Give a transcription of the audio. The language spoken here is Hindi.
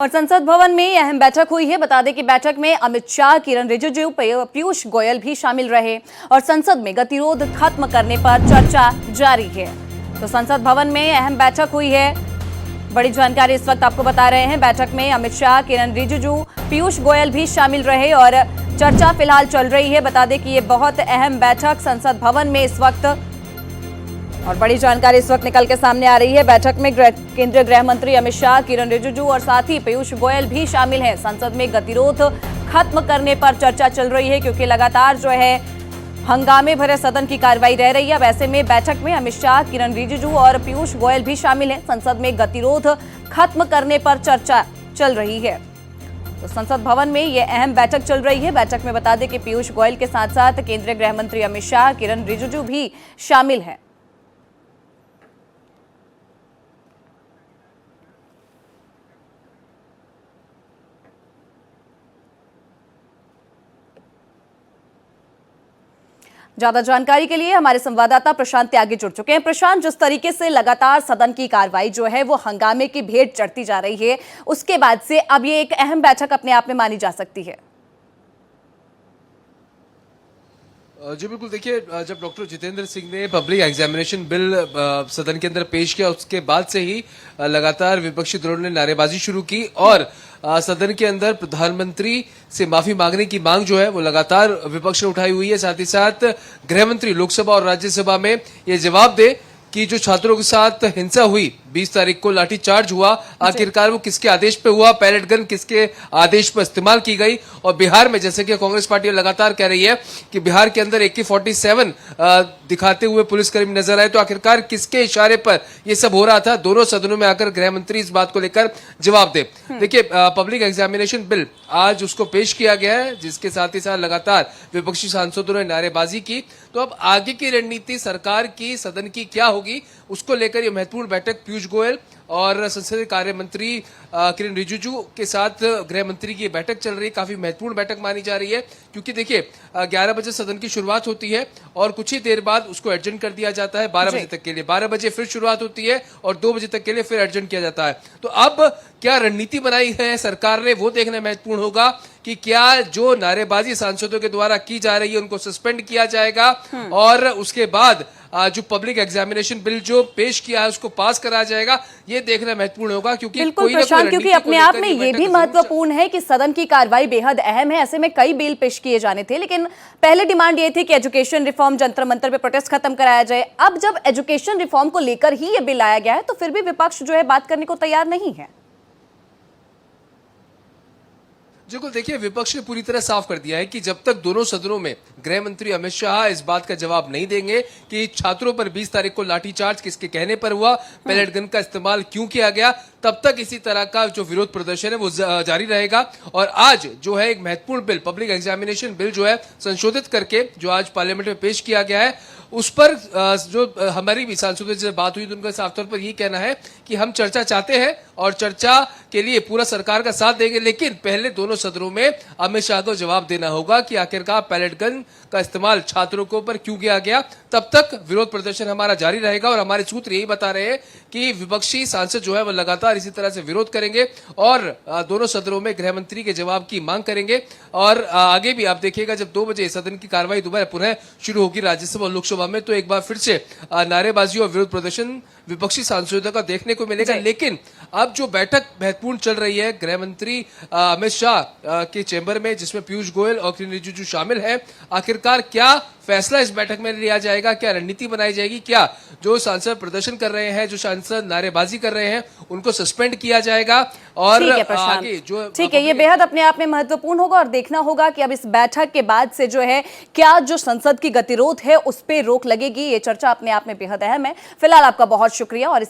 और संसद भवन में अहम बैठक हुई है। बता दें कि बैठक में अमित शाह, किरण रिजिजू, पीयूष गोयल भी शामिल रहे और संसद में गतिरोध खत्म करने पर चर्चा जारी है। तो संसद भवन में अहम बैठक हुई है। बड़ी जानकारी इस वक्त आपको बता रहे हैं। बैठक में अमित शाह, किरण रिजिजू, पीयूष गोयल भी शामिल रहे और चर्चा फिलहाल चल रही है। बता दें कि ये बहुत अहम बैठक संसद भवन में इस वक्त, और बड़ी जानकारी इस वक्त निकल के सामने आ रही है। बैठक में केंद्रीय गृह मंत्री अमित शाह, किरण रिजिजू और साथ ही पीयूष गोयल भी शामिल हैं। संसद में गतिरोध खत्म करने पर चर्चा चल रही है क्योंकि लगातार जो है हंगामे भरे सदन की कार्रवाई रह रही है। वैसे में बैठक में अमित शाह, किरण रिजिजू और पीयूष गोयल भी शामिल हैं। संसद में गतिरोध खत्म करने पर चर्चा चल रही है। तो संसद भवन में ये अहम बैठक चल रही है। बैठक में बता दें कि पीयूष गोयल के साथ साथ केंद्रीय गृह मंत्री अमित शाह, किरण रिजिजू भी शामिल हैं। ज्यादा जानकारी के लिए हमारे संवाददाता प्रशांत त्यागी जुड़ चुके हैं। प्रशांत, जिस तरीके से लगातार सदन की कार्रवाई जो है वो हंगामे की भेंट चढ़ती जा रही है, उसके बाद से अब ये एक अहम बैठक अपने आप में मानी जा सकती है। जी बिल्कुल, देखिए, जब डॉक्टर जितेंद्र सिंह ने पब्लिक एग्जामिनेशन बिल सदन के अंदर पेश किया, उसके बाद से ही लगातार विपक्षी दलों ने नारेबाजी शुरू की और सदन के अंदर प्रधानमंत्री से माफी मांगने की मांग जो है वो लगातार विपक्ष ने उठाई हुई है। साथ ही साथ गृह मंत्री लोकसभा और राज्यसभा में ये जवाब दे कि जो छात्रों के साथ हिंसा हुई, 20 तारीख को लाठीचार्ज हुआ, आखिरकार वो किसके आदेश पे हुआ, पैलेट गन किसके आदेश पर इस्तेमाल की गई। और बिहार में जैसे कि कांग्रेस पार्टी लगातार कह रही है कि बिहार के अंदर AK-47 दिखाते हुए पुलिसकर्मी नजर आए, तो आखिरकार किसके इशारे पर ये सब हो रहा था। दोनों सदनों में आकर गृह मंत्री इस बात को लेकर जवाब दे। देखिए, पब्लिक एग्जामिनेशन बिल आज उसको पेश किया गया है, जिसके साथ ही साथ लगातार विपक्षी सांसदों ने नारेबाजी की। तो अब आगे की रणनीति सरकार की, सदन की क्या होगी, उसको लेकर यह महत्वपूर्ण बैठक पीयूष गोयल और संसदीय कार्य मंत्री किरण रिजिजू के साथ गृह मंत्री की बैठक चल रही है। काफी महत्वपूर्ण बैठक मानी जा रही है क्योंकि देखिए 11 बजे सदन की शुरुआत होती है और कुछ ही देर बाद उसको एडजर्न कर दिया जाता है 12 बजे तक के लिए। 12 बजे फिर शुरुआत होती है और 2 बजे तक के लिए फिर एडजर्न किया जाता है। तो अब क्या रणनीति बनाई है सरकार ने, वो देखना महत्वपूर्ण होगा कि क्या जो नारेबाजी सांसदों के द्वारा की जा रही है उनको सस्पेंड किया जाएगा और उसके बाद जो पब्लिक एग्जामिनेशन बिल जो पेश किया है उसको पास कराया जाएगा। ये देखना महत्वपूर्ण होगा क्योंकि बिल्कुल प्रशांत, क्योंकि अपने आप में ये भी महत्वपूर्ण है कि सदन की कार्रवाई बेहद अहम है। ऐसे में कई बिल पेश किए जाने थे, लेकिन पहले डिमांड ये थी कि एजुकेशन रिफॉर्म, जंतर मंतर पे प्रोटेस्ट खत्म कराया जाए। अब जब एजुकेशन रिफॉर्म को लेकर ही ये बिल आया गया है तो फिर भी विपक्ष जो है बात करने को तैयार नहीं है। बिल्कुल, देखिए, विपक्ष ने पूरी तरह साफ कर दिया है कि जब तक दोनों सदनों में गृह मंत्री अमित शाह इस बात का जवाब नहीं देंगे कि छात्रों पर 20 तारीख को लाठीचार्ज किसके कहने पर हुआ, पैलेट गन का इस्तेमाल क्यों किया गया, तब तक इसी तरह का जो विरोध प्रदर्शन है वो जारी रहेगा। और आज जो है एक महत्वपूर्ण बिल, पब्लिक एग्जामिनेशन बिल जो है संशोधित करके जो आज पार्लियामेंट में पेश किया गया है, उस पर जो हमारी भी सांसदों से बात हुई तो उनका साफ तौर पर यही कहना है कि हम चर्चा चाहते हैं और चर्चा के लिए पूरा सरकार का साथ देंगे, लेकिन पहले दोनों सदनों में अमित शाह को जवाब देना होगा कि आखिरकार पैलेट गन का इस्तेमाल छात्रों के ऊपर क्यों किया गया। तब तक विरोध प्रदर्शन हमारा जारी रहेगा और हमारे सूत्र यही बता रहे हैं कि विपक्षी सांसद जो है वो लगातार इसी तरह से विरोध करेंगे और दोनों सदनों में गृह मंत्री के जवाब की मांग करेंगे। और आगे भी आप देखिएगा जब 2 बजे सदन की कार्रवाई दोबारा पुनः शुरू होगी राज्यसभा और लोकसभा में, तो एक बार फिर से नारेबाजी और विरोध प्रदर्शन विपक्षी सांसदों का देखने को मिलेगा। लेकिन अब जो बैठक महत्वपूर्ण चल रही है गृह मंत्री अमित शाह के चेंबर में, जिसमें पीयूष गोयल और किरण रिजिजू शामिल है, आखिरकार क्या फैसला इस बैठक में लिया जाएगा, क्या रणनीति बनाई जाएगी, क्या जो सांसद प्रदर्शन कर रहे हैं, जो सांसद नारेबाजी कर रहे हैं, उनको सस्पेंड किया जाएगा और आगे जो ठीक है, ये बेहद अपने आप में महत्वपूर्ण होगा और देखना होगा कि अब इस बैठक के बाद से जो है क्या जो संसद की गतिरोध है उस पर रोक लगेगी। ये चर्चा अपने आप में बेहद अहम है। फिलहाल आपका बहुत शुक्रिया और